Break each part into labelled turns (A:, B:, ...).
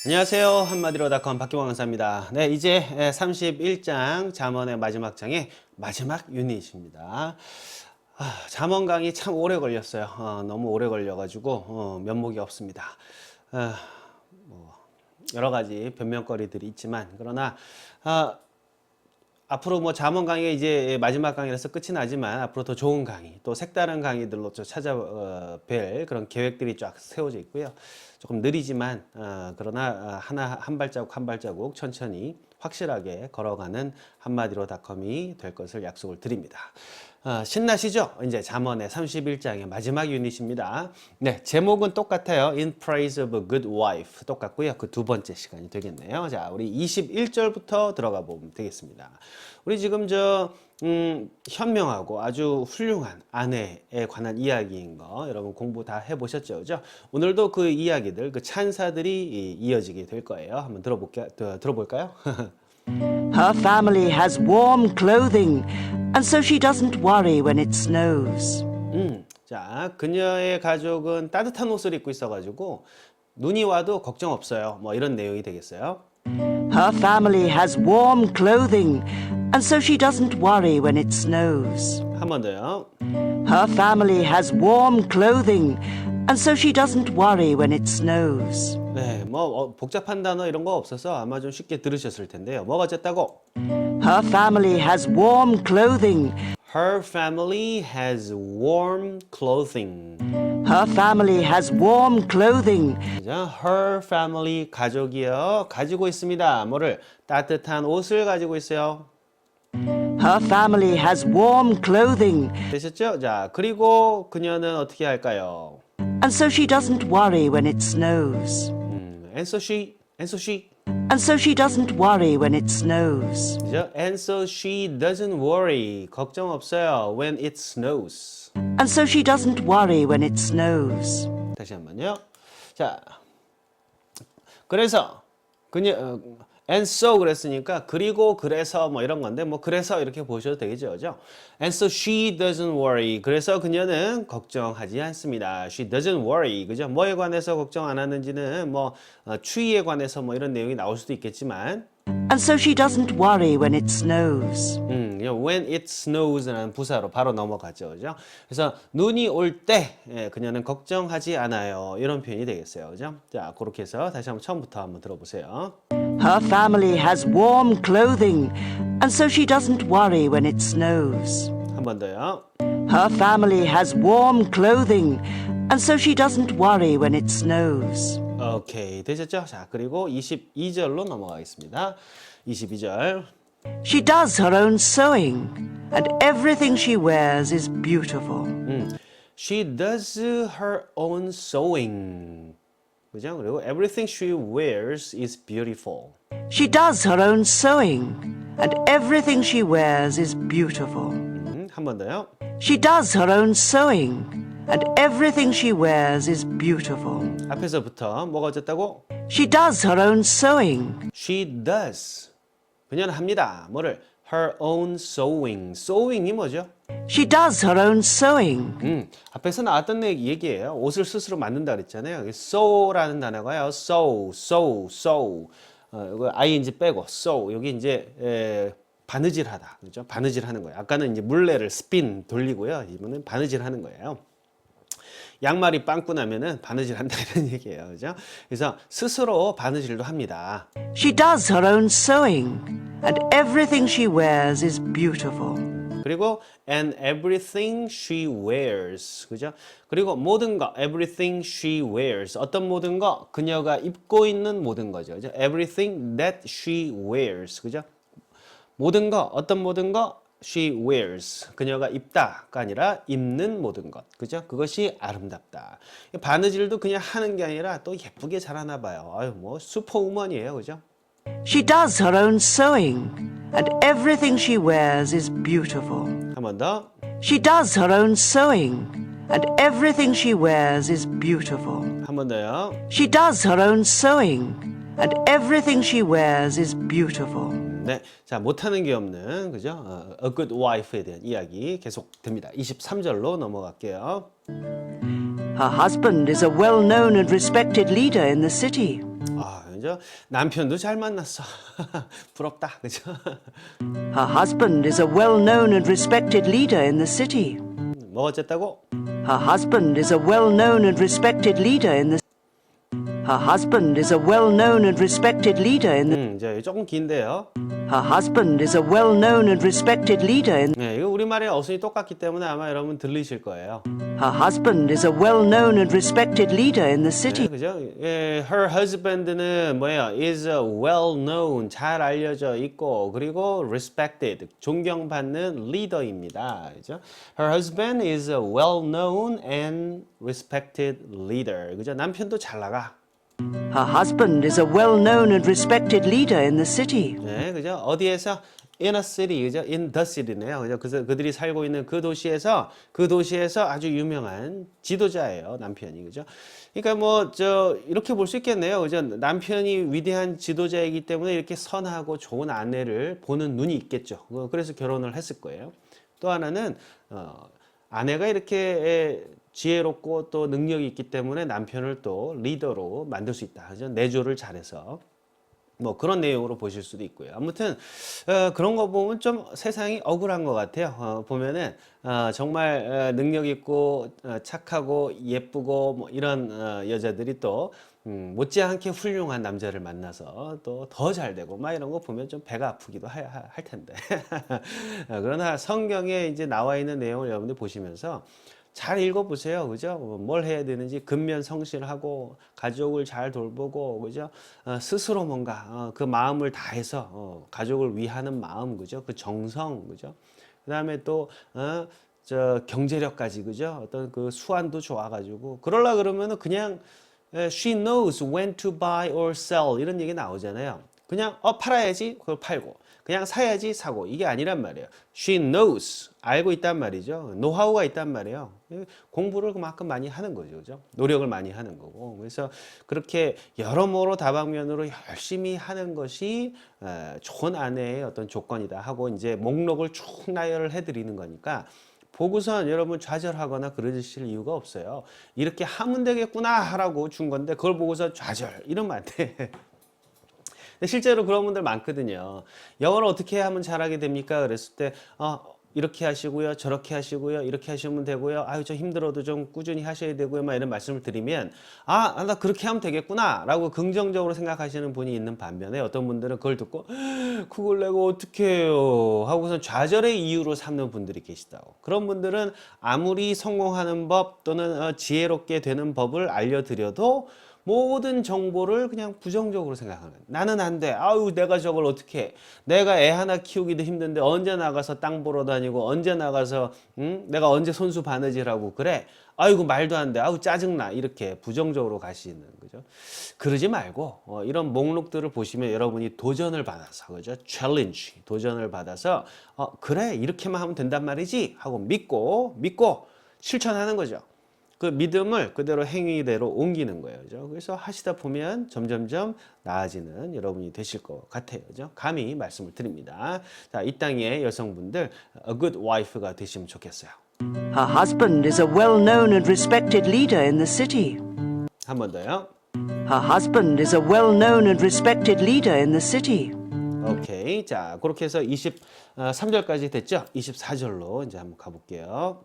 A: 안녕하세요. 한마디로닷컴 박기광 강사입니다. 네, 이제 31장 잠언의 마지막 장의 마지막 유닛입니다. 잠언 강의 참 오래 걸렸어요. 너무 오래 걸려가지고 면목이 없습니다. 여러 가지 변명거리들이 있지만 그러나 앞으로 뭐 잠언 강의가 이제 마지막 강의라서 끝이 나지만 앞으로 더 좋은 강의, 또 색다른 강의들로 찾아뵐 그런 계획들이 쫙 세워져 있고요. 조금 느리지만 그러나 한 발자국 한 발자국 천천히 확실하게 걸어가는 한마디로닷컴이 될 것을 약속을 드립니다. 신나시죠? 이제 잠언의 31장의 마지막 유닛입니다. 네, 제목은 똑같아요. In praise of a good wife. 똑같고요. 그 두 번째 시간이 되겠네요. 자, 우리 21절부터 들어가 보면 되겠습니다. 우리 지금 현명하고 아주 훌륭한 아내에 관한 이야기인 거 여러분 공부 다 해보셨죠? 그죠? 오늘도 그 이야기들, 그 찬사들이 이어지게 될 거예요. 한번 들어볼까요?
B: Her family has warm clothing, and so she doesn't worry when it snows.
A: 자, 그녀의 가족은 따뜻한 옷을 입고 있어가지고 눈이 와도 걱정 없어요. 뭐 이런 내용이 되겠어요.
B: Her family has warm clothing, and so she doesn't worry when it snows.
A: 한 번 더요.
B: Her family has warm clothing, and so she doesn't worry when it snows.
A: 네, 뭐 복잡한 단어 이런 거 없어서 아마 좀 쉽게 들으셨을 텐데요. 뭐가 어쨌다고?
B: Her family has warm clothing.
A: Her family has warm clothing.
B: Her family has warm clothing.
A: 그죠? Her family 가족이요 가지고 있습니다. 뭐를 따뜻한 옷을 가지고 있어요.
B: Her family has warm clothing,
A: 되셨죠? 자, 그리고 그녀는 어떻게 할까요?
B: and so she doesn't worry when it snows.
A: And so she
B: And so she doesn't worry when it snows.
A: 그죠? And so she doesn't worry. 걱정 없어요. When it snows.
B: And so she doesn't worry when it snows.
A: 다시 한번요. 자, 그래서 그녀 and so 그랬으니까 그리고 그래서 뭐 이런 건데 뭐 그래서 이렇게 보셔도 되겠죠, 그죠? And so she doesn't worry. 그래서 그녀는 걱정하지 않습니다. She doesn't worry. 그죠? 뭐에 관해서 걱정 안 하는지는 뭐 추위에 관해서 뭐 이런 내용이 나올 수도 있겠지만.
B: And so she doesn't worry when it snows.
A: When it snows라는 부사로 바로 넘어가죠, 그죠? 그래서 눈이 올 때 그녀는 걱정하지 않아요. 이런 표현이 되겠어요, 그죠? 자, 그렇게 해서 다시 한번 처음부터 한번 들어보세요.
B: Her family has warm clothing, and so she doesn't worry when it snows.
A: 한 번 더요.
B: Her family has warm clothing, and so she doesn't worry when it snows.
A: 오케이, 되셨죠? 자, 그리고 22절로 넘어가겠습니다. 22절.
B: She does her own sewing, and everything she wears is beautiful.
A: She does her own sewing. 그죠? 그리고 everything she wears is beautiful.
B: She does her own sewing, and everything she wears is beautiful.
A: 한 번 더요.
B: She does her own sewing, and everything she wears is beautiful.
A: 앞에서부터 뭐가 어쨌다고?
B: She does her own sewing.
A: She does. 그녀는 합니다. 뭐를? Her own sewing. sewing이 뭐죠?
B: She does her own sewing.
A: 앞에서 나왔던 얘기예요. 옷을 스스로 만든다 그랬잖아요. sew라는 단어가요. sew. 이거 ing 빼고 sew. 여기 이제 바느질하다. 그죠? 바느질하는 거예요. 아까는 이제 물레를 스핀 돌리고요. 이번엔 바느질하는 거예요. 양말이 빵꾸 나면은 바느질한다 이런 얘기예요. 그죠? 그래서 스스로 바느질도 합니다.
B: She does her own sewing, and everything she wears is beautiful.
A: 그리고 and everything she wears. 그죠? 그리고 모든 것 everything she wears. 어떤 모든 것? 그녀가 입고 있는 모든 거죠. 그죠? Everything that she wears. 그죠? 모든 것, 어떤 모든 것? She wears. 그녀가 입다가 아니라 입는 모든 것. 그죠? 그것이 아름답다. 바느질도 그냥 하는 게 아니라 또 예쁘게 잘하나 봐요. 아유, 뭐 슈퍼우먼이에요. 그죠?
B: She does her own sewing, and everything she wears is beautiful.
A: 한 번 더.
B: She does her own sewing, and everything she wears is beautiful.
A: 한 번 더요.
B: She does her own sewing, and everything she wears is beautiful.
A: 네, 자 못하는 게 없는 그죠? A good wife에 대한 이야기 계속됩니다. 23절로 넘어갈게요.
B: Her husband is a well-known and respected leader in the city.
A: 아, 그죠? 남편도 잘 만났어. 부럽다, 그죠?
B: Her husband is a well-known and respected leader in the city.
A: 뭐 어쨌다고?
B: Her husband is a well-known and respected leader in the Her husband is a well-known and respected leader in the
A: 이제 조금 긴데요.
B: Her husband is a well-known and respected leader in
A: 네, 이거 우리말의 어순이 똑같기 때문에 아마 여러분 들리실 거예요.
B: Her husband is a well-known and respected leader in the
A: 네,
B: city.
A: 그죠? 예, her husband는 뭐예요? is a well-known, 잘 알려져 있고, 그리고 respected, 존경받는 리더입니다. 그죠? Her husband is a well-known and respected leader. 그죠? 남편도 잘 나가.
B: Her husband is a well-known and respected leader in the city.
A: 네, 그죠? 어디에서? In a city, 그죠? In the city네요. 그죠? 그래서 그들이 살고 있는 그 도시에서 아주 유명한 지도자예요, 남편이. 그죠? 그러니까 뭐, 이렇게 볼 수 있겠네요. 그죠? 남편이 위대한 지도자이기 때문에 이렇게 선하고 좋은 아내를 보는 눈이 있겠죠. 그래서 결혼을 했을 거예요. 또 하나는, 아내가 이렇게 지혜롭고 또 능력이 있기 때문에 남편을 또 리더로 만들 수 있다. 그죠? 내조를 잘해서. 뭐 그런 내용으로 보실 수도 있고요. 아무튼 그런 거 보면 좀 세상이 억울한 것 같아요. 보면은 정말 능력 있고 착하고 예쁘고 뭐 이런 여자들이 또 못지않게 훌륭한 남자를 만나서 또 더 잘 되고 막 이런 거 보면 좀 배가 아프기도 할 텐데. 그러나 성경에 이제 나와 있는 내용을 여러분들 보시면서 잘 읽어보세요. 그죠? 뭘 해야 되는지 근면성실하고 가족을 잘 돌보고 그죠? 스스로 뭔가 그 마음을 다해서 가족을 위하는 마음 그죠? 그 정성 그죠? 그다음에 또 경제력까지 그죠? 어떤 그 수완도 좋아가지고 그러려 그러면은 그냥 she knows when to buy or sell 이런 얘기 나오잖아요. 그냥 팔아야지 그걸 팔고 그냥 사야지 사고 이게 아니란 말이에요. She knows 알고 있단 말이죠. 노하우가 있단 말이에요. 공부를 그만큼 많이 하는 거죠, 그죠? 노력을 많이 하는 거고. 그래서 그렇게 여러모로 다방면으로 열심히 하는 것이 좋은 아내의 어떤 조건이다 하고 이제 목록을 쭉 나열을 해드리는 거니까. 보고선 여러분 좌절하거나 그러실 이유가 없어요. 이렇게 하면 되겠구나 하라고 준 건데 그걸 보고서 좌절 이러면 안 돼. 근데 실제로 그런 분들 많거든요. 영어를 어떻게 하면 잘하게 됩니까? 그랬을 때 이렇게 하시고요, 저렇게 하시고요, 이렇게 하시면 되고요. 아유 저 힘들어도 좀 꾸준히 하셔야 되고요. 막 이런 말씀을 드리면 나 그렇게 하면 되겠구나라고 긍정적으로 생각하시는 분이 있는 반면에 어떤 분들은 그걸 듣고 그걸 내가 어떻게 해요? 하고선 좌절의 이유로 삼는 분들이 계시다고. 그런 분들은 아무리 성공하는 법 또는 지혜롭게 되는 법을 알려드려도 모든 정보를 그냥 부정적으로 생각하는 거예요. 나는 안 돼. 아유, 내가 저걸 어떻게 해. 내가 애 하나 키우기도 힘든데 언제 나가서 땅 보러 다니고 언제 나가서 내가 언제 손수 바느질하고 그래. 아이고 말도 안 돼. 아우 짜증나. 이렇게 부정적으로 가시는 거죠. 그러지 말고 이런 목록들을 보시면 여러분이 도전을 받아서 그죠? 챌린지 도전을 받아서 그래 이렇게만 하면 된단 말이지 하고 믿고 실천하는 거죠. 그 믿음을 그대로 행위대로 옮기는 거예요. 그죠? 그래서 하시다 보면 점점점 나아지는 여러분이 되실 것 같아요. 그죠? 감히 말씀을 드립니다. 자, 이 땅의 여성분들 a good wife가 되시면 좋겠어요.
B: Her husband is a well-known and respected leader in the city.
A: 한 번 더요.
B: Her husband is a well-known and respected leader in the city.
A: 오케이. 자, 그렇게 해서 23절까지 됐죠? 24절로 이제 한번 가볼게요.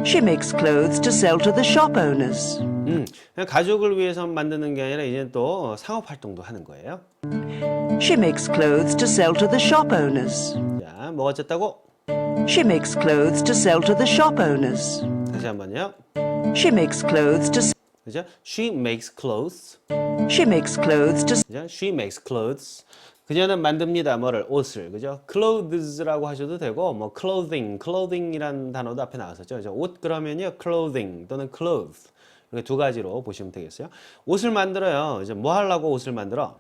B: She makes clothes to sell to the shop owners.
A: 그냥 가족을 위해서 만드는 게 아니라 이제 또 상업 활동도 하는 거예요.
B: She makes clothes to sell to the shop owners.
A: 자, 뭐가 어쨌다고?
B: She makes clothes to sell to the shop owners.
A: 다시 한번요.
B: She makes clothes to
A: 그죠? She makes clothes.
B: She makes clothes to
A: 그죠? She makes clothes. 그녀는 만듭니다. 뭐를? 옷을. 그죠? clothes라고 하셔도 되고 뭐 clothing이라는 단어도 앞에 나왔었죠. 그죠? 옷 그러면요. clothing 또는 clothes. 이렇게 두 가지로 보시면 되겠어요. 옷을 만들어요. 이제 뭐 하려고 옷을 만들어?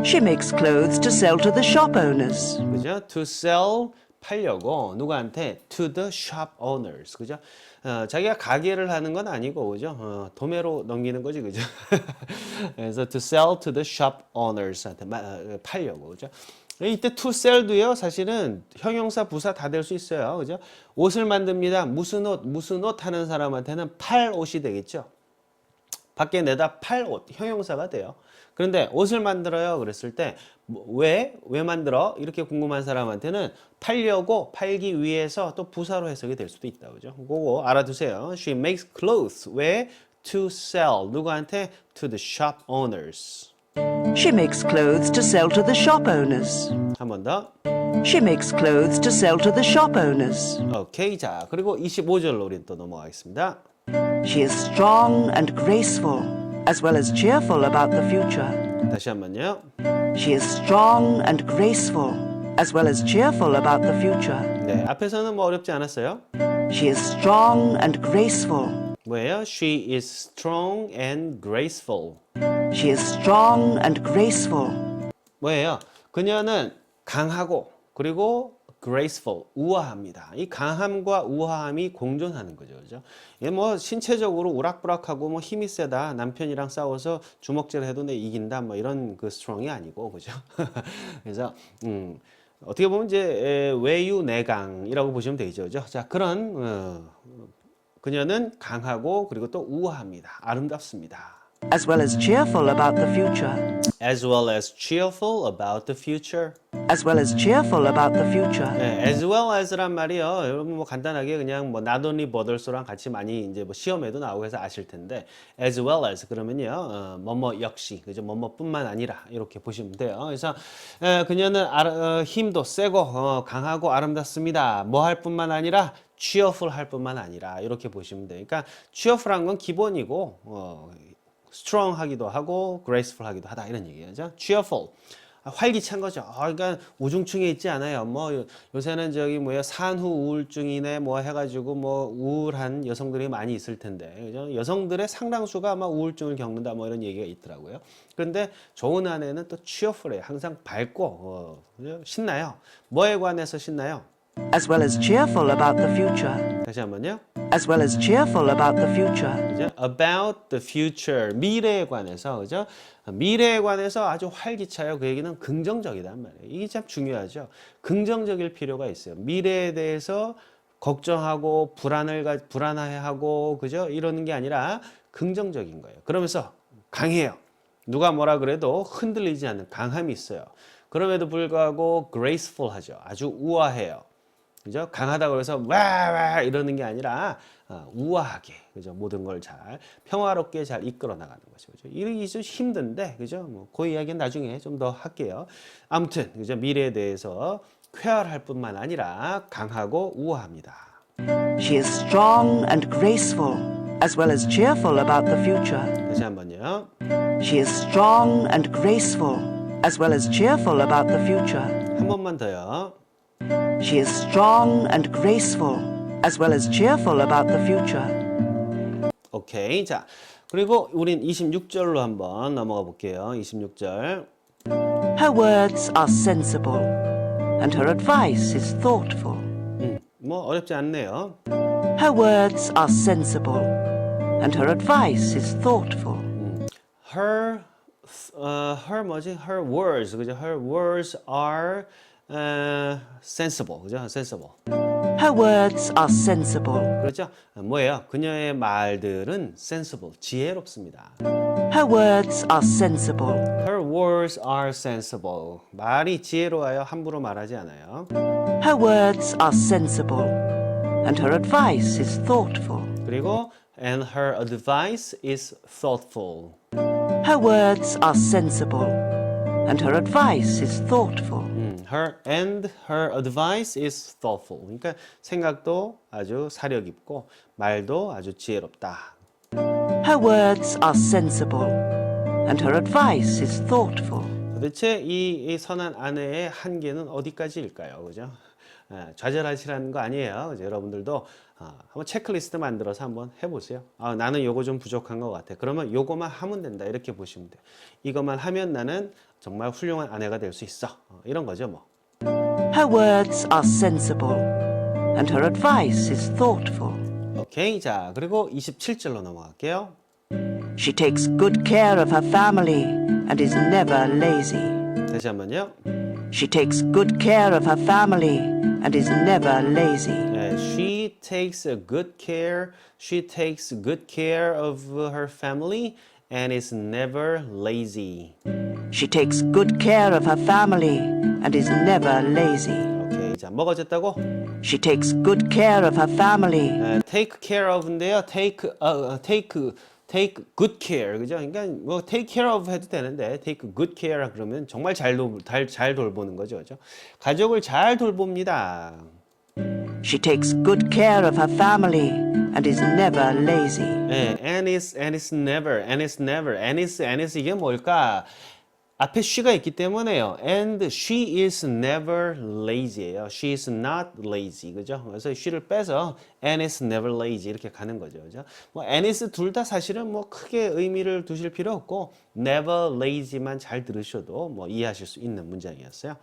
B: She makes clothes to sell to the shop owners.
A: 그죠? To sell 팔려고 누구한테? To the shop owners. 그죠? 자기가 가게를 하는 건 아니고 그죠? 도매로 넘기는 거지 그죠? 그래서 to sell to the shop owners한테 팔려고 그죠? 이때 to sell도요 사실은 형용사 부사 다 될 수 있어요 그죠? 옷을 만듭니다. 무슨 옷 하는 사람한테는 팔 옷이 되겠죠? 밖에 내다 팔 옷, 형용사가 돼요. 그런데 옷을 만들어요. 그랬을 때 왜 만들어? 이렇게 궁금한 사람한테는 팔려고, 팔기 위해서 또 부사로 해석이 될 수도 있다. 그죠? 그거 알아두세요. She makes clothes. 왜? To sell. 누구한테? To the shop owners.
B: She makes clothes to sell to the shop owners.
A: 한 번 더.
B: She makes clothes to sell to the shop owners.
A: 오케이. 자, 그리고 25절로 우리 또 넘어가겠습니다.
B: She is strong and graceful, as well as cheerful about the future.
A: 다시 한번요.
B: She is strong and graceful, as well as cheerful about the future.
A: 네, 앞에서는 뭐 어렵지 않았어요?
B: She is strong and graceful.
A: 뭐예요? She is strong and graceful.
B: She is strong and graceful.
A: 뭐예요? 그녀는 강하고 그리고 graceful, 우아합니다. 이 강함과 우아함이 공존하는 거죠. 그죠? 이게 뭐 신체적으로 우락부락하고 뭐 힘이 세다. 남편이랑 싸워서 주먹질 해도 내 이긴다. 뭐 이런 그 strong이 아니고. 그죠? 그래서 어떻게 보면 이제 외유내강이라고 보시면 되죠. 그죠? 자, 그런 그녀는 강하고 그리고 또 우아합니다. 아름답습니다.
B: As well as cheerful about the future.
A: As well as cheerful about the future.
B: As well as cheerful about the future.
A: 네, as well as란 말이요. 여러분 뭐 간단하게 그냥 뭐 not only but also랑 같이 많이 이제 뭐 시험에도 나오고 해서 아실 텐데 as well as 그러면요 뭐뭐 역시 그죠 뭐뭐뿐만 아니라 이렇게 보시면 돼요. 그래서 그녀는 힘도 세고 강하고 아름답습니다. 뭐 할 뿐만 아니라 cheerful 할 뿐만 아니라 이렇게 보시면 돼요. 그러니까 cheerful한 건 기본이고 strong 하기도 하고 graceful 하기도 하다 이런 얘기죠. cheerful. 활기찬 거죠. 그러니까 우중충해 있지 않아요. 뭐 요새는 저기 뭐야 산후 우울증이네 뭐 해가지고 뭐 우울한 여성들이 많이 있을 텐데, 그죠? 여성들의 상당수가 아마 우울증을 겪는다 뭐 이런 얘기가 있더라고요. 그런데 좋은 아내는 또 cheerful해요. 항상 밝고 그죠? 신나요. 뭐에 관해서 신나요?
B: As well as cheerful about the future.
A: 다시 한번요.
B: As well as cheerful about the future.
A: 그죠? About the future, 미래에 관해서, 그죠? 미래에 관해서 아주 활기차요. 그 얘기는 긍정적이란 말이에요. 이게 참 중요하죠. 긍정적일 필요가 있어요. 미래에 대해서 걱정하고 불안해하고, 그죠? 이러는 게 아니라 긍정적인 거예요. 그러면서 강해요. 누가 뭐라 그래도 흔들리지 않는 강함이 있어요. 그럼에도 불구하고 graceful하죠. 아주 우아해요. 그죠? 강하다고 해서 와 이러는 게 아니라 우아하게, 그죠? 모든 걸 잘 평화롭게 잘 이끌어 나가는 거죠. 그죠? 이게 좀 힘든데, 그죠? 뭐 그 이야기는 나중에 좀 더 할게요. 아무튼 그죠? 미래에 대해서 쾌활할 뿐만 아니라 강하고 우아합니다.
B: She is strong and graceful, as well as cheerful about the future.
A: 다시 한번요.
B: She is strong and graceful, as well as cheerful about the future.
A: 한 번만 더요.
B: She is strong and graceful, as well as cheerful about the future.
A: 오케이. 자, 그리고 우린 26절로 한번 넘어가 볼게요. 26절.
B: Her words are sensible, and her advice is thoughtful.
A: 뭐 어렵지 않네요.
B: Her words are sensible, and her advice is thoughtful.
A: Her 뭐지? Her words, 그죠? Her words are sensible, 그죠? sensible.
B: Her words are sensible.
A: 그렇죠? 뭐예요? 그녀의 말들은 sensible, 지혜롭습니다.
B: Her words are sensible.
A: Her words are sensible. 말이 지혜로워요. 함부로 말하지 않아요.
B: Her words are sensible, and her advice is thoughtful.
A: 그리고 and her advice is thoughtful.
B: Her words are sensible, and her advice is thoughtful.
A: her advice is thoughtful. 그러니까 생각도 아주 사려 깊고 말도 아주 지혜롭다.
B: Her words are sensible, and her advice is thoughtful.
A: 도대체 이 선한 아내의 한계는 어디까지일까요? 그죠? 좌절하시라는 거 아니에요. 그죠? 여러분들도 한번 체크리스트 만들어서 한번 해보세요. 나는 요거 좀 부족한 것 같아. 그러면 요거만 하면 된다. 이렇게 보시면 돼요. 이것만 하면 나는 정말 훌륭한 아내가 될 수 있어. 이런 거죠, 뭐.
B: Her words are sensible, and her advice is thoughtful.
A: 오케이. 자, 그리고 27절로 넘어갈게요.
B: She takes good care of her family and is never lazy.
A: 다시 한번요.
B: She takes good care of her family and is never lazy.
A: She takes a good care. She takes good care of her family and is never lazy.
B: She takes good care of her family and is never lazy.
A: 오케이. 자, 뭐가 어쨌다고?
B: She takes good care of her family.
A: take care of인데요. take good care. 그죠? 그러니까 뭐 take care of 해도 되는데 take good care 그러면 정말 잘 돌보는 거죠. 그죠? 가족을 잘 돌봅니다.
B: She takes good care of her family and is never lazy.
A: 네, and is never 이게 뭘까? 앞에 she가 있기 때문에요. And she is never lazy예요. She is not lazy. 그죠? 그래서 she를 빼서 and is never lazy 이렇게 가는 거죠. 그죠? 뭐 and is 둘 다 사실은 뭐 크게 의미를 두실 필요 없고 never lazy만 잘 들으셔도 뭐 이해하실 수 있는 문장이었어요.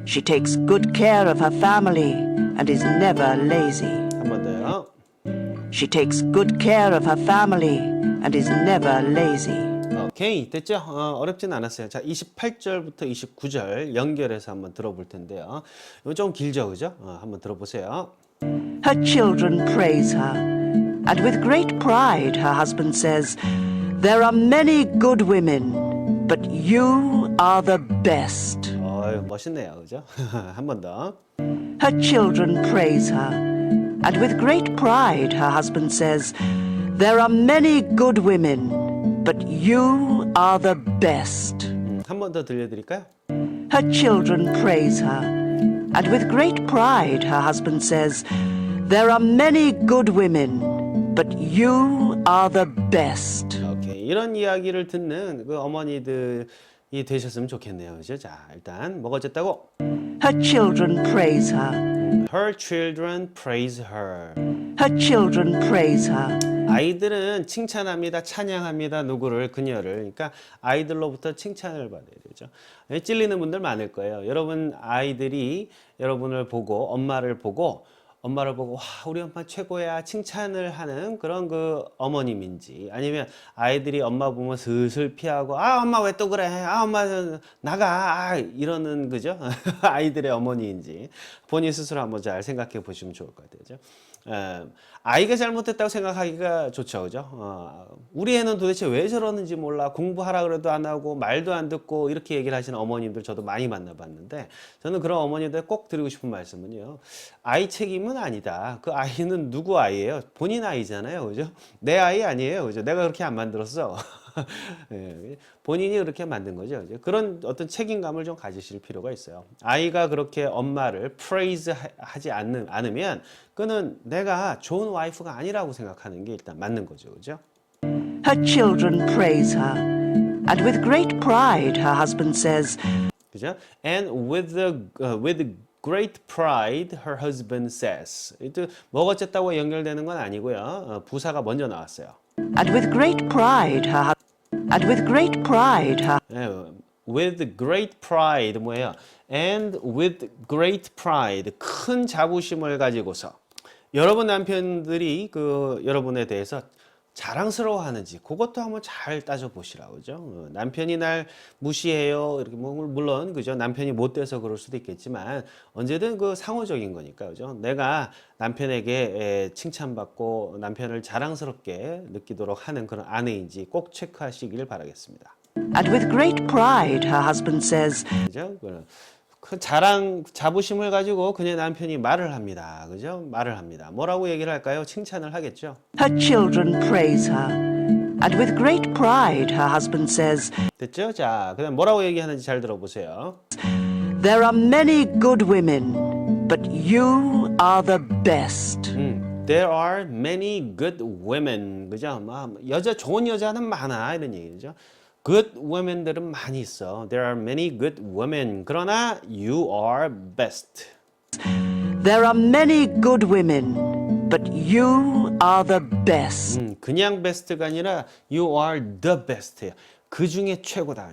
B: She takes good care of her family and is never lazy.
A: 한 번 더요.
B: She takes good care of her family and is never lazy.
A: 오케이, 됐죠? 어렵진 않았어요. 자, 28절부터 29절 연결해서 한번 들어볼 텐데요. 이거 좀 길죠, 그죠? 한번 들어보세요.
B: Her children praise her, and with great pride her husband says, There are many good women, but you are the best.
A: 멋있네요, 그죠? 한 번 더.
B: Her children praise her, and with great pride her husband says, There are many good women, but you are the best.
A: 한 번 더 들려드릴까요?
B: Her children praise her, and with great pride her husband says, There are many good women, but you are the best.
A: 오케이, 이런 이야기를 듣는 그 어머니들이 되셨으면 좋겠네요, 그죠? 자, 일단 뭐가 어쨌다고?
B: Her children praise her.
A: Her children praise her.
B: Her children praise her.
A: 아이들은 칭찬합니다, 찬양합니다, 누구를, 그녀를. 그러니까 아이들로부터 칭찬을 받아야 되죠. 찔리는 분들 많을 거예요. 여러분 아이들이 여러분을 보고 엄마를 보고 와, 우리 엄마 최고야 칭찬을 하는 그런 그 어머님인지, 아니면 아이들이 엄마 보면 슬슬 피하고 아 엄마 왜 또 그래, 아 엄마 나가, 이러는 그죠? 아이들의 어머니인지 본인 스스로 한번 잘 생각해 보시면 좋을 것 같아요. 아이가 잘못했다고 생각하기가 좋죠, 그죠? 우리 애는 도대체 왜 저러는지 몰라, 공부하라 그래도 안 하고 말도 안 듣고, 이렇게 얘기를 하시는 어머님들 저도 많이 만나봤는데, 저는 그런 어머님들 꼭 드리고 싶은 말씀은요, 아이 책임은 아니다. 그 아이는 누구 아이예요? 본인 아이잖아요, 그죠? 내 아이 아니에요, 그죠? 내가 그렇게 안 만들었어. 예, 본인이 그렇게 만든 거죠. 그런 어떤 책임감을 좀 가지실 필요가 있어요. 아이가 그렇게 엄마를 praise 하지 않으면 그는 내가 좋은 와이프가 아니라고 생각하는 게 일단 맞는 거죠. 그죠?
B: Her children praise her, and with great pride her husband says,
A: 그죠? And with great pride her husband says. 또 뭐가 어쨌다고 연결되는 건 아니고요. 부사가 먼저 나왔어요.
B: And with great pride her
A: with great pride 뭐예요? And with great pride, 큰 자부심을 가지고서 여러분 남편들이 그 여러분에 대해서 자랑스러워하는지 그것도 한번 잘 따져 보시라고, 그죠? 남편이 날 무시해요, 이렇게 뭐 물론 그죠? 남편이 못돼서 그럴 수도 있겠지만 언제든 그 상호적인 거니까, 그죠? 내가 남편에게 칭찬받고 남편을 자랑스럽게 느끼도록 하는 그런 아내인지 꼭 체크하시길 바라겠습니다.
B: And with great pride her husband says,
A: 그죠? 그 자부심을 가지고 그녀 남편이 말을 합니다. 그죠? 말을 합니다. 뭐라고 얘기를 할까요? 칭찬을 하겠죠.
B: Her children praise her, and with great pride her husband says,
A: 됐죠? 자, 그다음 뭐라고 얘기하는지 잘 들어보세요.
B: There are many good women, but you are the best.
A: There are many good women. 그죠? 좋은 여자는 많아, 이런 얘기죠. good women들은 많이 있어. There are many good women. 그러나 you are best.
B: There are many good women, but you are the best.
A: 그냥 best가 아니라 you are the best. 그 중에 최고다.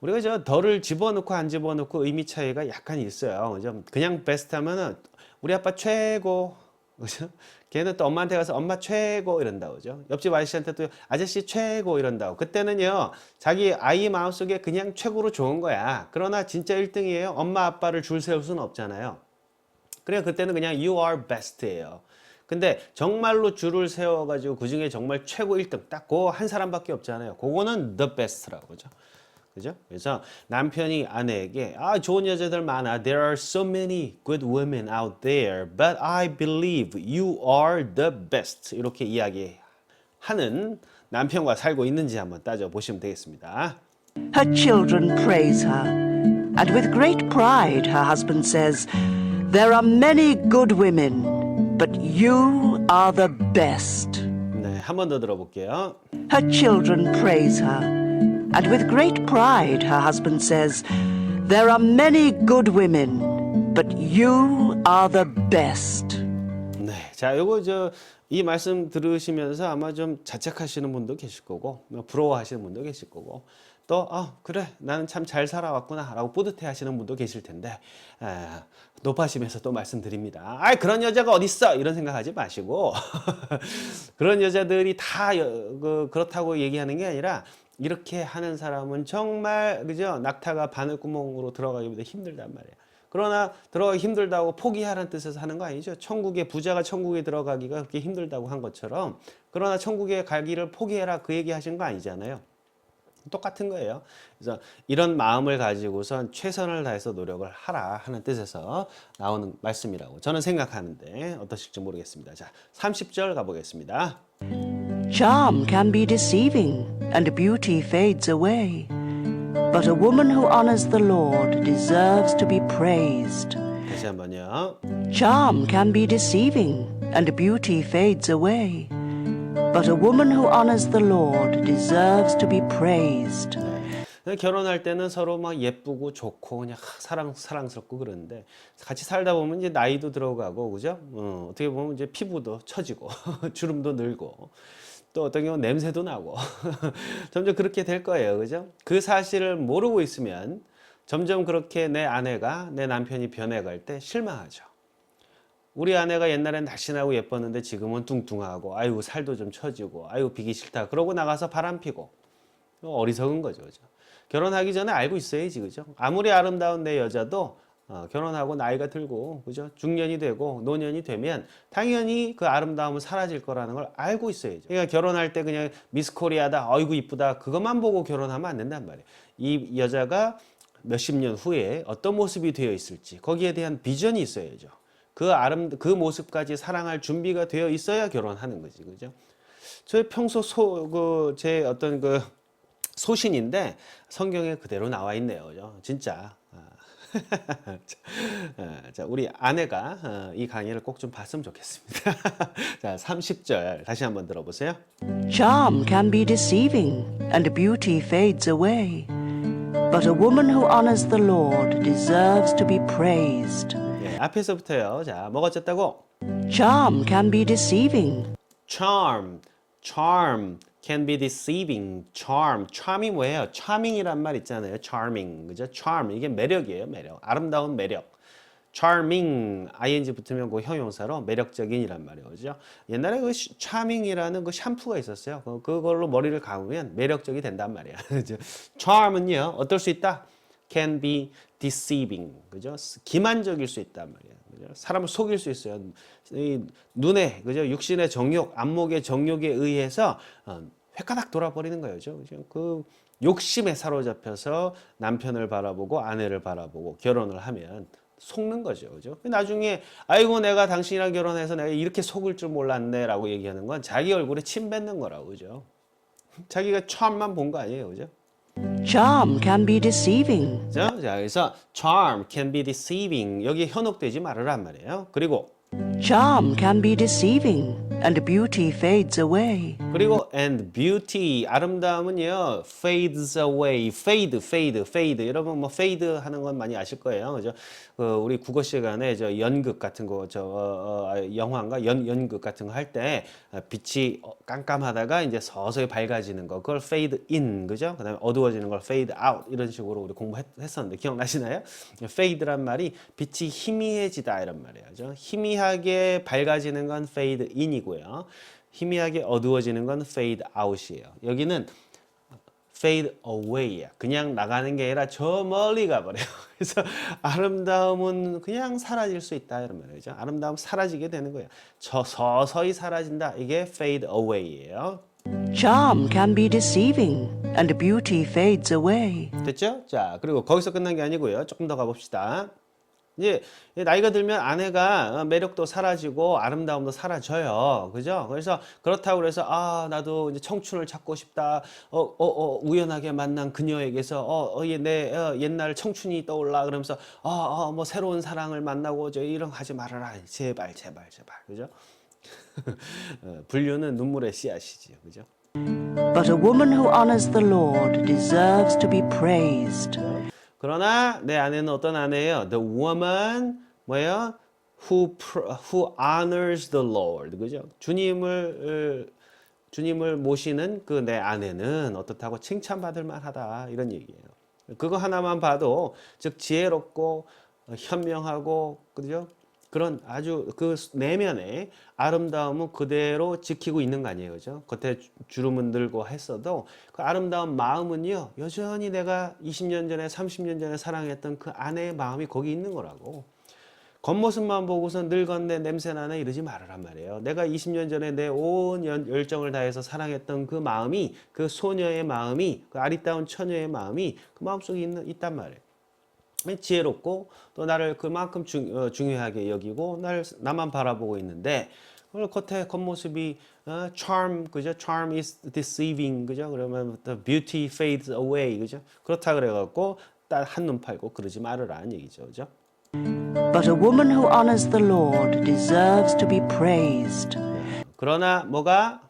A: 우리가 저 더를 집어넣고 안 집어넣고 의미 차이가 약간 있어요. 그죠? 그냥 best 하면은 우리 아빠 최고. 그죠? 걔는 또 엄마한테 가서 엄마 최고 이런다고, 그죠? 옆집 아저씨한테 또 아저씨 최고 이런다고. 그때는요, 자기 아이 마음속에 그냥 최고로 좋은 거야. 그러나 진짜 1등이에요. 엄마 아빠를 줄 세울 수는 없잖아요. 그래, 그때는 그냥 you are best예요. 근데 정말로 줄을 세워가지고 그 중에 정말 최고 1등 딱 그 한 사람밖에 없잖아요. 그거는 the best라고 그죠. 그죠? 그래서 남편이 아내에게 좋은 여자들 많아. There are so many good women out there, but I believe you are the best. 이렇게 이야기하는 남편과 살고 있는지 한번 따져보시면 되겠습니다.
B: Her children praise her, and with great pride her husband says, There are many good women, but you are the best.
A: 네, 한 번 더 들어볼게요.
B: Her children praise her, and with great pride her husband says, There are many good women, but you are the best.
A: 네, 자, 요거 이 말씀 들으시면서 아마 좀 자책하시는 분도 계실 거고, 부러워하시는 분도 계실 거고, 또 그래 나는 참 잘 살아왔구나라고 뿌듯해하시는 분도 계실 텐데 높아심에서 또 말씀드립니다. 그런 여자가 어딨어 이런 생각하지 마시고 그런 여자들이 다 그렇다고 얘기하는 게 아니라 이렇게 하는 사람은 정말 그죠 낙타가 바늘구멍으로 들어가기보다 힘들단 말이에요. 그러나 들어가기 힘들다고 포기하라는 뜻에서 하는 거 아니죠. 부자가 천국에 들어가기가 그렇게 힘들다고 한 것처럼 그러나 천국에 가기를 포기해라 그 얘기 하신 거 아니잖아요. 똑같은 거예요. 그래서 이런 마음을 가지고선 최선을 다해서 노력을 하라 하는 뜻에서 나오는 말씀이라고 저는 생각하는데 어떠실지 모르겠습니다. 자, 30절 가보겠습니다.
B: Charm can be deceiving, and beauty fades away. But a woman who honors the Lord deserves to be praised.
A: 다시 한번요.
B: Charm can be deceiving, and beauty fades away. But a woman who honors the Lord deserves to be praised.
A: 결혼할 때는 서로 막 예쁘고 좋고 그냥 사랑스럽고 그러는데 같이 살다 보면 이제 나이도 들어가고 그죠? 어떻게 보면 이제 피부도 처지고 주름도 늘고 또 어떤 경우는 냄새도 나고 점점 그렇게 될 거예요. 그죠? 그 사실을 모르고 있으면 점점 그렇게 내 아내가 내 남편이 변해갈 때 실망하죠. 우리 아내가 옛날엔 날씬하고 예뻤는데 지금은 뚱뚱하고 아이고 살도 좀 처지고 아이고 비기 싫다 그러고 나가서 바람 피고 어리석은 거죠. 그죠? 결혼하기 전에 알고 있어야지. 그죠? 아무리 아름다운 내 여자도 결혼하고 나이가 들고 그죠? 중년이 되고 노년이 되면 당연히 그 아름다움은 사라질 거라는 걸 알고 있어야죠. 그러니까 결혼할 때 그냥 미스 코리아다 어이구 이쁘다 그것만 보고 결혼하면 안 된단 말이에요. 이 여자가 몇십 년 후에 어떤 모습이 되어 있을지 거기에 대한 비전이 있어야죠. 그 모습까지 사랑할 준비가 되어 있어야 결혼하는 거지, 그죠? 저의 평소 제 어떤 소신인데 성경에 그대로 나와 있네요, 그죠? 진짜. 자, 우리 아내가 이 강의를 꼭 좀 봤으면 좋겠습니다. 자, 30절 다시 한번 들어보세요.
B: Charm can be deceiving, and beauty fades away. But a woman who honors the Lord deserves to be praised.
A: 앞에서부터요. 자, 뭐가 어쨌다고?
B: Charm can be deceiving.
A: Charm can be deceiving. charm이 뭐예요? charming이란 말 있잖아요. charming, 그죠? charm 이게 매력이에요. 매력, 아름다운 매력. charming ing 붙으면 그 형용사로 매력적인이란 말이에요, 그죠? 옛날에 그 charming이라는 그 샴푸가 있었어요. 그걸로 머리를 감으면 매력적이 된단 말이에요. 그죠? charm은요 어떨 수 있다? can be deceiving, 그죠? 기만적일 수 있단 말이에요. 그죠? 사람을 속일 수 있어요. 이 눈에, 그죠? 육신의 정욕, 안목의 정욕에 의해서 획가닥 돌아버리는 거예요, 그죠? 그 욕심에 사로잡혀서 남편을 바라보고 아내를 바라보고 결혼을 하면 속는 거죠, 그죠? 나중에 아이고 내가 당신이랑 결혼해서 내가 이렇게 속을 줄 몰랐네라고 얘기하는 건 자기 얼굴에 침 뱉는 거라고, 그죠? 자기가 charm만 본 거 아니에요, 그죠?
B: Charm can be deceiving.
A: 자, 그래서 charm can be deceiving. 여기 현혹되지 말으란 말이에요. 그리고
B: Charm can be deceiving, and beauty fades away.
A: 그리고 and beauty 아름다움은요 fades away. fade 여러분 뭐 fade 하는 건 많이 아실 거예요. 그죠? 우리 국어 시간에 저 연극 같은 거 영화인가 연극 같은 거 할 때 빛이 깜깜하다가 이제 서서히 밝아지는 거 그걸 fade in 그죠? 그다음에 어두워지는 걸 fade out 이런 식으로 우리 공부했었는데 기억나시나요? fade란 말이 빛이 희미해지다 이런 말이에요. 그죠? 희미하게 밝아지는 건 fade in이고요. 희미하게 어두워지는 건 fade out이에요. 여기는 fade away야. 그냥 나가는 게 아니라 저 멀리 가버려요. 그래서 아름다움은 그냥 사라질 수 있다 이런 말이죠. 아름다움 사라지게 되는 거예요. 저 서서히 사라진다. 이게 fade away예요.
B: Charm can be deceiving, and beauty fades away.
A: 됐죠? 자, 그리고 거기서 끝난 게 아니고요. 조금 더 가봅시다. 이제 나이가 들면 아내가 매력도 사라지고 아름다움도 사라져요. 그죠? 그래서 그렇다고 그래서 아, 나도 이제 청춘을 찾고 싶다. 우연하게 만난 그녀에게서 내 옛날 청춘이 떠올라. 그러면서 뭐 새로운 사랑을 만나고 이런 거 하지 말아라. 제발. 그죠? 불륜은 눈물의 씨앗이지요. 그죠?
B: But a woman who honors the Lord deserves to be praised.
A: 그러나 내 아내는 어떤 아내예요? The woman 뭐예요? Who honors the Lord. 그죠? 주님을 모시는 그 내 아내는 어떻다고 칭찬받을 만하다. 이런 얘기예요. 그거 하나만 봐도 즉 지혜롭고 현명하고 그죠? 그런 아주 그 내면의 아름다움은 그대로 지키고 있는 거 아니에요. 그죠? 겉에 주름은 들고 했어도 그 아름다운 마음은요. 여전히 내가 20년 전에 30년 전에 사랑했던 그 아내의 마음이 거기 있는 거라고. 겉모습만 보고서 늙었네 냄새나네 이러지 말아란 말이에요. 내가 20년 전에 내 온 열정을 다해서 사랑했던 그 마음이 그 소녀의 마음이 그 아리따운 처녀의 마음이 그 마음속에 있단 말이에요. 지혜롭고 또 나를 그만큼 중요하게 여기고 나만 바라보고 있는데 그걸 겉모습이 charm 그죠? Charm is deceiving 그죠? 그러면 the beauty fades away 그죠? 그렇다 그래갖고 딱 한눈 팔고 그러지 말으라는 얘기죠, 그죠?
B: But a woman who honors the Lord deserves to be praised.
A: 그러나 뭐가?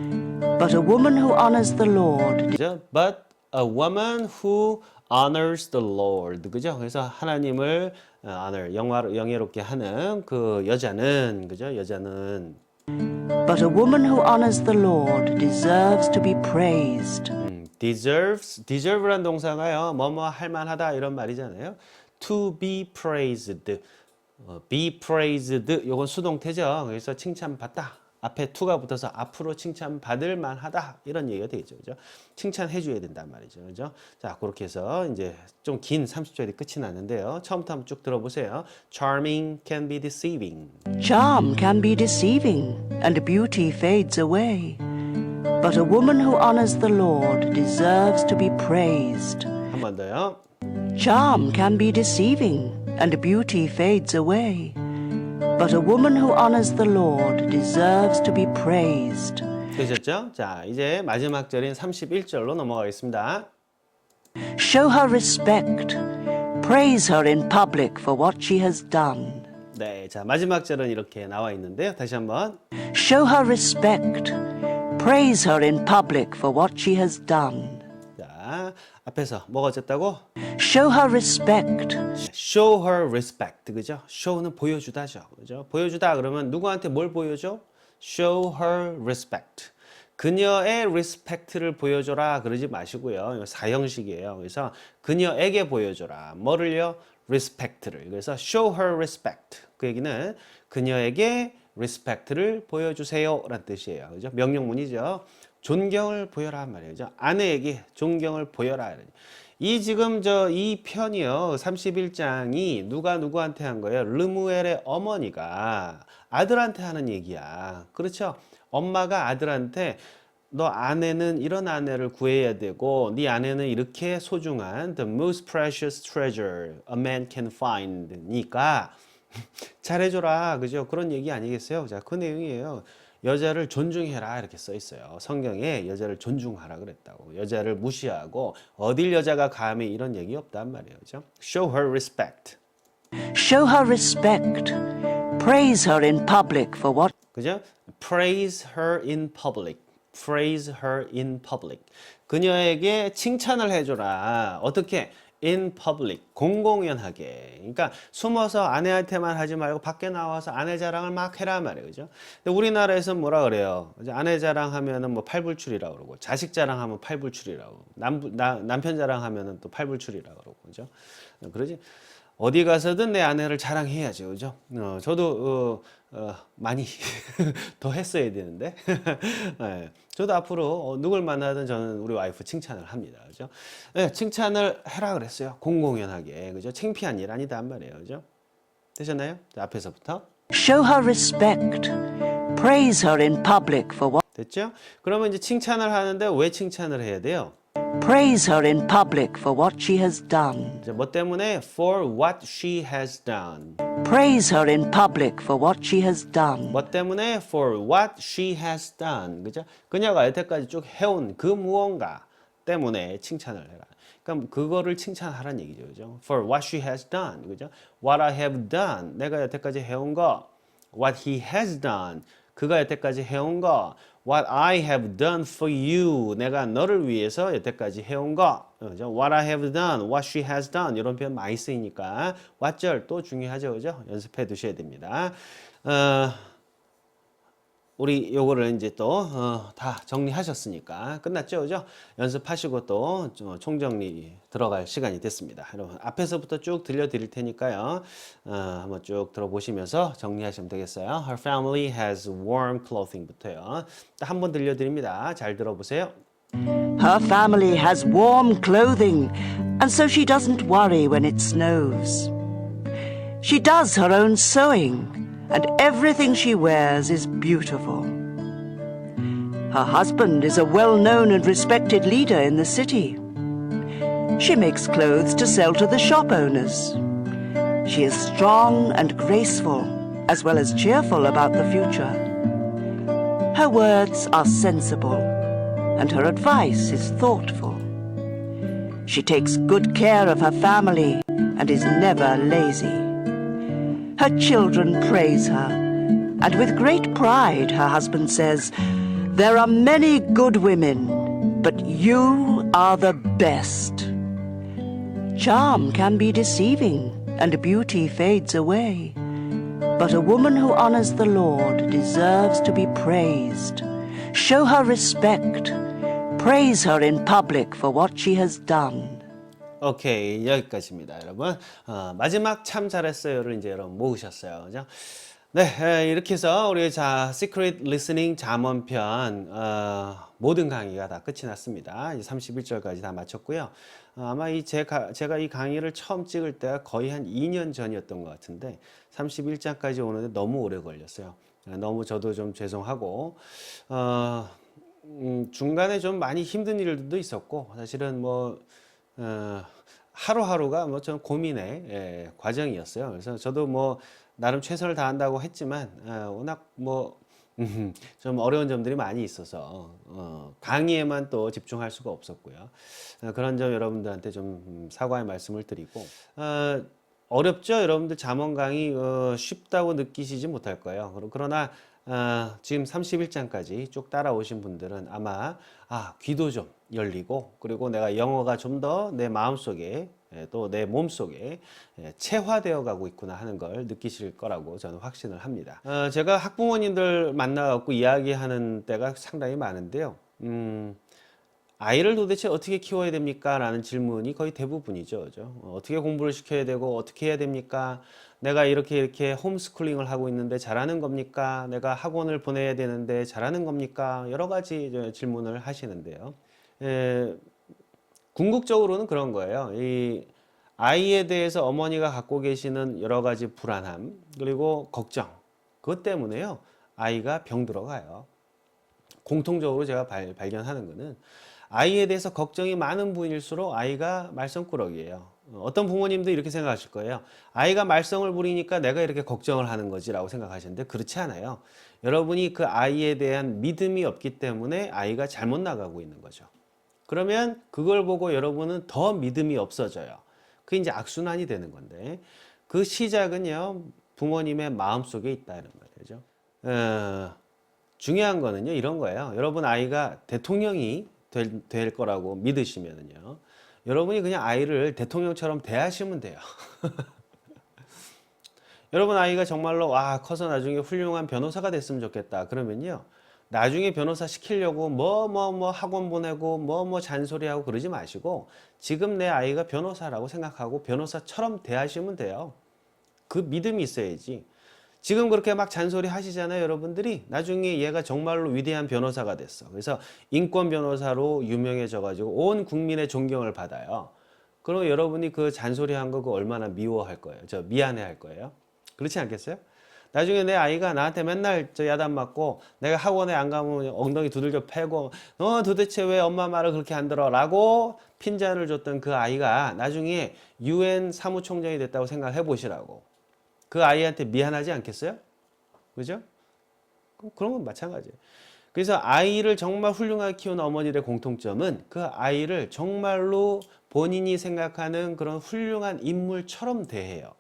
B: But a woman who honors the Lord
A: 그죠? But a woman who honors the Lord. 그죠? 그래서 하나님을 honor, 영예롭게 하는 그 여자는 그죠? 여자는
B: But a woman who honors the Lord deserves to be praised.
A: deserve란 동사가요. 뭐뭐 할 만하다 이런 말이잖아요. To be praised. be praised. 요건 수동태죠. 그래서 칭찬받다. 앞에 to가 붙어서 앞으로 칭찬받을 만하다 이런 얘기가 되겠죠, 그죠? 칭찬해 줘야 된단 말이죠, 그죠? 자, 그렇게 해서 이제 좀 긴 30절이 끝이 났는데요. 처음부터 한번 쭉 들어보세요. Charming can be deceiving.
B: Charm can be deceiving, and beauty fades away. But a woman who honors the Lord deserves to be praised.
A: 한 번 더요.
B: Charm can be deceiving, and beauty fades away. But a woman who honors the Lord deserves to be praised.
A: 되셨죠? 자, 이제 마지막 절인 31절로 넘어가겠습니다.
B: Show her respect. Praise her in public for what she has done.
A: 네, 자, 마지막 절은 이렇게 나와 있는데요. 다시 한번.
B: Show her respect. Praise her in public for what she has done.
A: 자, 앞에서 뭐가 어쨌다고?
B: Show her respect.
A: Show her respect. 그죠? show는 보여주다죠. 그죠? 보여주다 그러면 누구한테 뭘 보여줘? Show her respect. 그녀의 respect를 보여줘라 그러지 마시고요. 이거 사형식이에요. 그래서 그녀에게 보여줘라. 뭐를요? respect를. 그래서 show her respect. 그 얘기는 그녀에게 respect를 보여주세요 라는 뜻이에요. 그죠? 명령문이죠. 존경을 보여라 한 말이죠. 아내에게 존경을 보여라. 이 지금 이 편이요. 31장이 누가 누구한테 한 거예요? 르무엘의 어머니가 아들한테 하는 얘기야. 그렇죠? 엄마가 아들한테 너 아내는 이런 아내를 구해야 되고 네 아내는 이렇게 소중한 the most precious treasure a man can find 니까 잘해줘라. 그죠? 그런 얘기 아니겠어요? 자, 그 내용이에요. 여자를 존중해라 이렇게 써 있어요. 성경에 여자를 존중하라 그랬다고. 여자를 무시하고 어딜 여자가 감히 이런 얘기 없단 말이에요. 그죠? Show her respect.
B: Show her respect. Praise her in public for what
A: 그죠? Praise her in public. Praise her in public. 그녀에게 칭찬을 해줘라. 어떻게? In public. 공공연하게. 그러니까 숨어서 아내한테만 하지 말고 밖에 나와서 아내 자랑을 막 해라 말이에요. 그죠? 근데 우리나라에서는 뭐라 그래요? 아내 자랑하면은 뭐 팔불출이라고 그러고 자식 자랑하면 팔불출이라고. 남편 자랑하면은 또 팔불출이라고 그러고. 그죠? 그러지? 어디 가서든 내 아내를 자랑해야죠, 그죠? 저도 많이 더 했어야 되는데, 예, 저도 앞으로 누굴 만나든 저는 우리 와이프 칭찬을 합니다, 그죠? 예, 칭찬을 해라 그랬어요, 공공연하게, 그죠? 창피한 일 아니단 말이에요, 그죠? 되셨나요? 자, 앞에서부터
B: Show her respect. Praise her in public for what
A: 됐죠? 그러면 이제 칭찬을 하는데 왜 칭찬을 해야 돼요?
B: Praise her in public for what she has done.
A: 이제 뭐 때문에? For what she has done.
B: Praise her in public for what she has done.
A: 뭐 때문에? For what she has done. 그죠? 그녀가 여태까지 쭉 해온 그 무언가 때문에 칭찬을 해라. 그럼 그거를 칭찬하라는 얘기죠. 그죠? For what she has done. 그죠? What I have done. 내가 여태까지 해온 거. What he has done. 그가 여태까지 해온 거. What I have done for you. 내가 너를 위해서 여태까지 해온 거. 그죠? What I have done. What she has done. 이런 표현 많이 쓰이니까 what절 또 중요하죠. 그죠? 연습해 두셔야 됩니다. 우리 요거를 이제 또 다 정리하셨으니까 끝났죠, 그죠? 연습하시고 또 총정리 들어갈 시간이 됐습니다. 여러분 앞에서부터 쭉 들려드릴 테니까요, 한번 쭉 들어보시면서 정리하시면 되겠어요. Her family has warm clothing부터요. 한 번 들려드립니다. 잘 들어보세요.
B: Her family has warm clothing, and so she doesn't worry when it snows. She does her own sewing, and everything she wears is beautiful. Her husband is a well-known and respected leader in the city. She makes clothes to sell to the shop owners. She is strong and graceful, as well as cheerful about the future. Her words are sensible, and her advice is thoughtful. She takes good care of her family and is never lazy. Her children praise her, and with great pride her husband says, "There are many good women, but you are the best." Charm can be deceiving, and beauty fades away. But a woman who honors the Lord deserves to be praised. Show her respect. Praise her in public for what she has done.
A: 오케이, 여기까지입니다, 여러분. 마지막 참 잘했어요를 이제 여러분 모으셨어요, 그죠? 네, 이렇게 해서 우리 Secret Listening 잠언편 모든 강의가 다 끝이 났습니다. 이제 31절까지 다 마쳤고요. 아마 제가 이 강의를 처음 찍을 때가 거의 한 2년 전이었던 것 같은데 31장까지 오는데 너무 오래 걸렸어요. 너무 저도 좀 죄송하고 중간에 좀 많이 힘든 일들도 있었고 사실은 뭐 하루하루가 뭐 좀 고민의 과정이었어요. 그래서 저도 뭐 나름 최선을 다한다고 했지만 워낙 뭐 좀 어려운 점들이 많이 있어서 강의에만 또 집중할 수가 없었고요. 그런 점 여러분들한테 좀 사과의 말씀을 드리고 어렵죠? 여러분들 잠언 강의 쉽다고 느끼시지 못할 거예요. 그러나 지금 31장까지 쭉 따라오신 분들은 아마 귀도 좀 열리고 그리고 내가 영어가 좀 더 내 마음속에 또 내 몸속에 체화되어 가고 있구나 하는 걸 느끼실 거라고 저는 확신을 합니다. 제가 학부모님들 만나갖고 이야기하는 때가 상당히 많은데요. 아이를 도대체 어떻게 키워야 됩니까? 라는 질문이 거의 대부분이죠. 그죠? 어떻게 공부를 시켜야 되고 어떻게 해야 됩니까? 내가 이렇게 홈스쿨링을 하고 있는데 잘하는 겁니까? 내가 학원을 보내야 되는데 잘하는 겁니까? 여러 가지 질문을 하시는데요. 궁극적으로는 그런 거예요. 이 아이에 대해서 어머니가 갖고 계시는 여러 가지 불안함 그리고 걱정 그것 때문에요. 아이가 병들어가요. 공통적으로 제가 발견하는 거는 아이에 대해서 걱정이 많은 분일수록 아이가 말썽꾸러기예요. 어떤 부모님도 이렇게 생각하실 거예요. 아이가 말썽을 부리니까 내가 이렇게 걱정을 하는 거지라고 생각하시는데 그렇지 않아요. 여러분이 그 아이에 대한 믿음이 없기 때문에 아이가 잘못 나가고 있는 거죠. 그러면 그걸 보고 여러분은 더 믿음이 없어져요. 그게 이제 악순환이 되는 건데 그 시작은요 부모님의 마음속에 있다는 말이죠. 중요한 거는요 이런 거예요. 여러분 아이가 대통령이 될 거라고 믿으시면은요 여러분이 그냥 아이를 대통령처럼 대하시면 돼요. 여러분 아이가 정말로 커서 나중에 훌륭한 변호사가 됐으면 좋겠다 그러면요 나중에 변호사 시키려고 뭐 학원 보내고 뭐 잔소리하고 그러지 마시고 지금 내 아이가 변호사라고 생각하고 변호사처럼 대하시면 돼요. 그 믿음이 있어야지. 지금 그렇게 막 잔소리 하시잖아요, 여러분들이. 나중에 얘가 정말로 위대한 변호사가 됐어. 그래서 인권 변호사로 유명해져가지고 온 국민의 존경을 받아요. 그럼 여러분이 그 잔소리한 거 그거 얼마나 미워할 거예요? 미안해할 거예요? 그렇지 않겠어요? 나중에 내 아이가 나한테 맨날 야단 맞고 내가 학원에 안 가면 엉덩이 두들겨 패고 너 도대체 왜 엄마 말을 그렇게 안 들어? 라고 핀잔을 줬던 그 아이가 나중에 UN 사무총장이 됐다고 생각해 보시라고. 그 아이한테 미안하지 않겠어요? 그죠? 그런 건 마찬가지예요. 그래서 아이를 정말 훌륭하게 키운 어머니의 공통점은 그 아이를 정말로 본인이 생각하는 그런 훌륭한 인물처럼 대해요.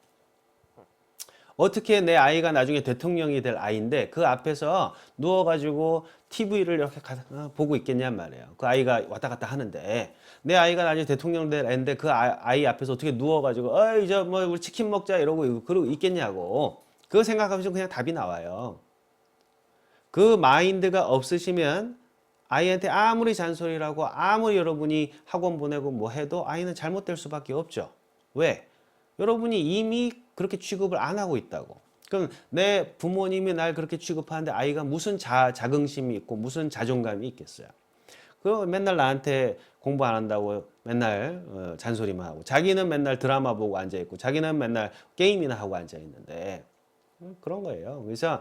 A: 어떻게 내 아이가 나중에 대통령이 될 아이인데 그 앞에서 누워가지고 TV를 이렇게 보고 있겠냔 말이에요. 그 아이가 왔다 갔다 하는데 내 아이가 나중에 대통령 될 애인데 그 아이 앞에서 어떻게 누워가지고 어이 저 뭐 우리 치킨 먹자 이러고 그러고 있겠냐고. 그거 생각하면 그냥 답이 나와요. 그 마인드가 없으시면 아이한테 아무리 잔소리라고 아무리 여러분이 학원 보내고 뭐 해도 아이는 잘못될 수밖에 없죠. 왜? 여러분이 이미 그렇게 취급을 안 하고 있다고. 그럼 내 부모님이 날 그렇게 취급하는데 아이가 무슨 자긍심이 있고 무슨 자존감이 있겠어요. 그 맨날 나한테 공부 안 한다고 맨날 잔소리만 하고 자기는 맨날 드라마 보고 앉아있고 자기는 맨날 게임이나 하고 앉아있는데 그런 거예요. 그래서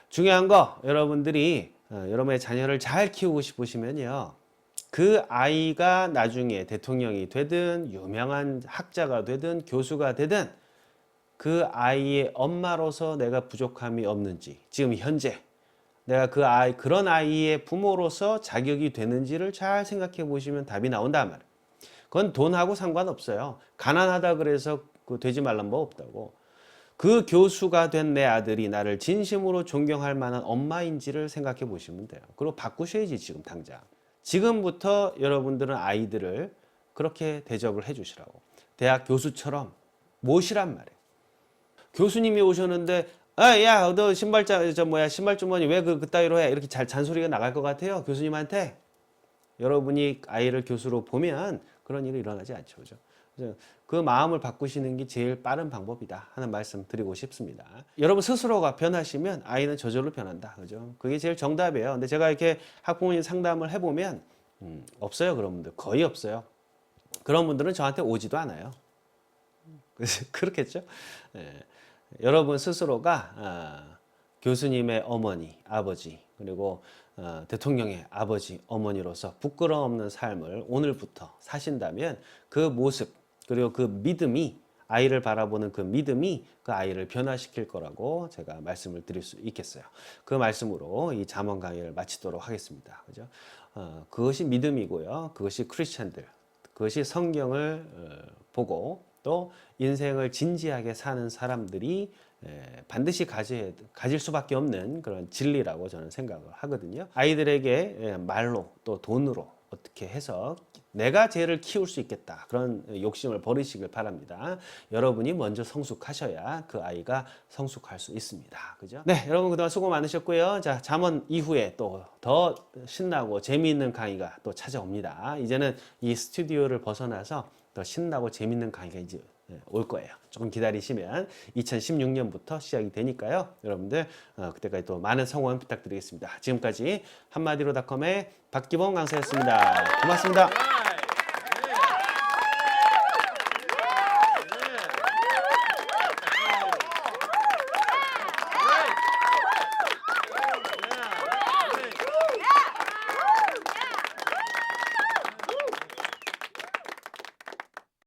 A: 중요한 거 여러분들이 여러분의 자녀를 잘 키우고 싶으시면요. 그 아이가 나중에 대통령이 되든 유명한 학자가 되든 교수가 되든 그 아이의 엄마로서 내가 부족함이 없는지 지금 현재 내가 그런 아이의 부모로서 자격이 되는지를 잘 생각해 보시면 답이 나온단 말이에요. 그건 돈하고 상관없어요. 가난하다 그래서 되지 말란 법 없다고. 그 교수가 된 내 아들이 나를 진심으로 존경할 만한 엄마인지를 생각해 보시면 돼요. 그리고 바꾸셔야지 지금 당장. 지금부터 여러분들은 아이들을 그렇게 대접을 해 주시라고. 대학 교수처럼 모시란 말이에요. 교수님이 오셨는데 야 너 신발 주머니 왜 그따위로 해? 이렇게 잔소리가 나갈 것 같아요. 교수님한테. 여러분이 아이를 교수로 보면 그런 일이 일어나지 않죠. 그죠? 그래서 그 마음을 바꾸시는 게 제일 빠른 방법이다 하는 말씀 드리고 싶습니다. 여러분 스스로가 변하시면 아이는 저절로 변한다. 그죠? 그게 제일 정답이에요. 근데 제가 이렇게 학부모님 상담을 해보면 없어요. 그런 분들 거의 없어요. 그런 분들은 저한테 오지도 않아요. 그렇겠죠? 네. 여러분 스스로가 교수님의 어머니, 아버지 그리고 대통령의 아버지, 어머니로서 부끄러움 없는 삶을 오늘부터 사신다면 그 모습 그리고 그 믿음이 아이를 바라보는 그 믿음이 그 아이를 변화시킬 거라고 제가 말씀을 드릴 수 있겠어요. 그 말씀으로 이 잠언 강의를 마치도록 하겠습니다. 그죠? 그것이 믿음이고요. 그것이 크리스찬들, 그것이 성경을 보고 또 인생을 진지하게 사는 사람들이 반드시 가질 수밖에 없는 그런 진리라고 저는 생각을 하거든요. 아이들에게 말로 또 돈으로 어떻게 해서 내가 쟤를 키울 수 있겠다 그런 욕심을 버리시길 바랍니다. 여러분이 먼저 성숙하셔야 그 아이가 성숙할 수 있습니다. 그죠? 네, 여러분 그동안 수고 많으셨고요. 자, 잠언 이후에 또 더 신나고 재미있는 강의가 또 찾아옵니다. 이제는 이 스튜디오를 벗어나서 더 신나고 재밌는 강의가 이제 올 거예요. 조금 기다리시면 2016년부터 시작이 되니까요. 여러분들 그때까지 또 많은 성원 부탁드리겠습니다. 지금까지 한마디로닷컴의 박기봉 강사였습니다. 고맙습니다.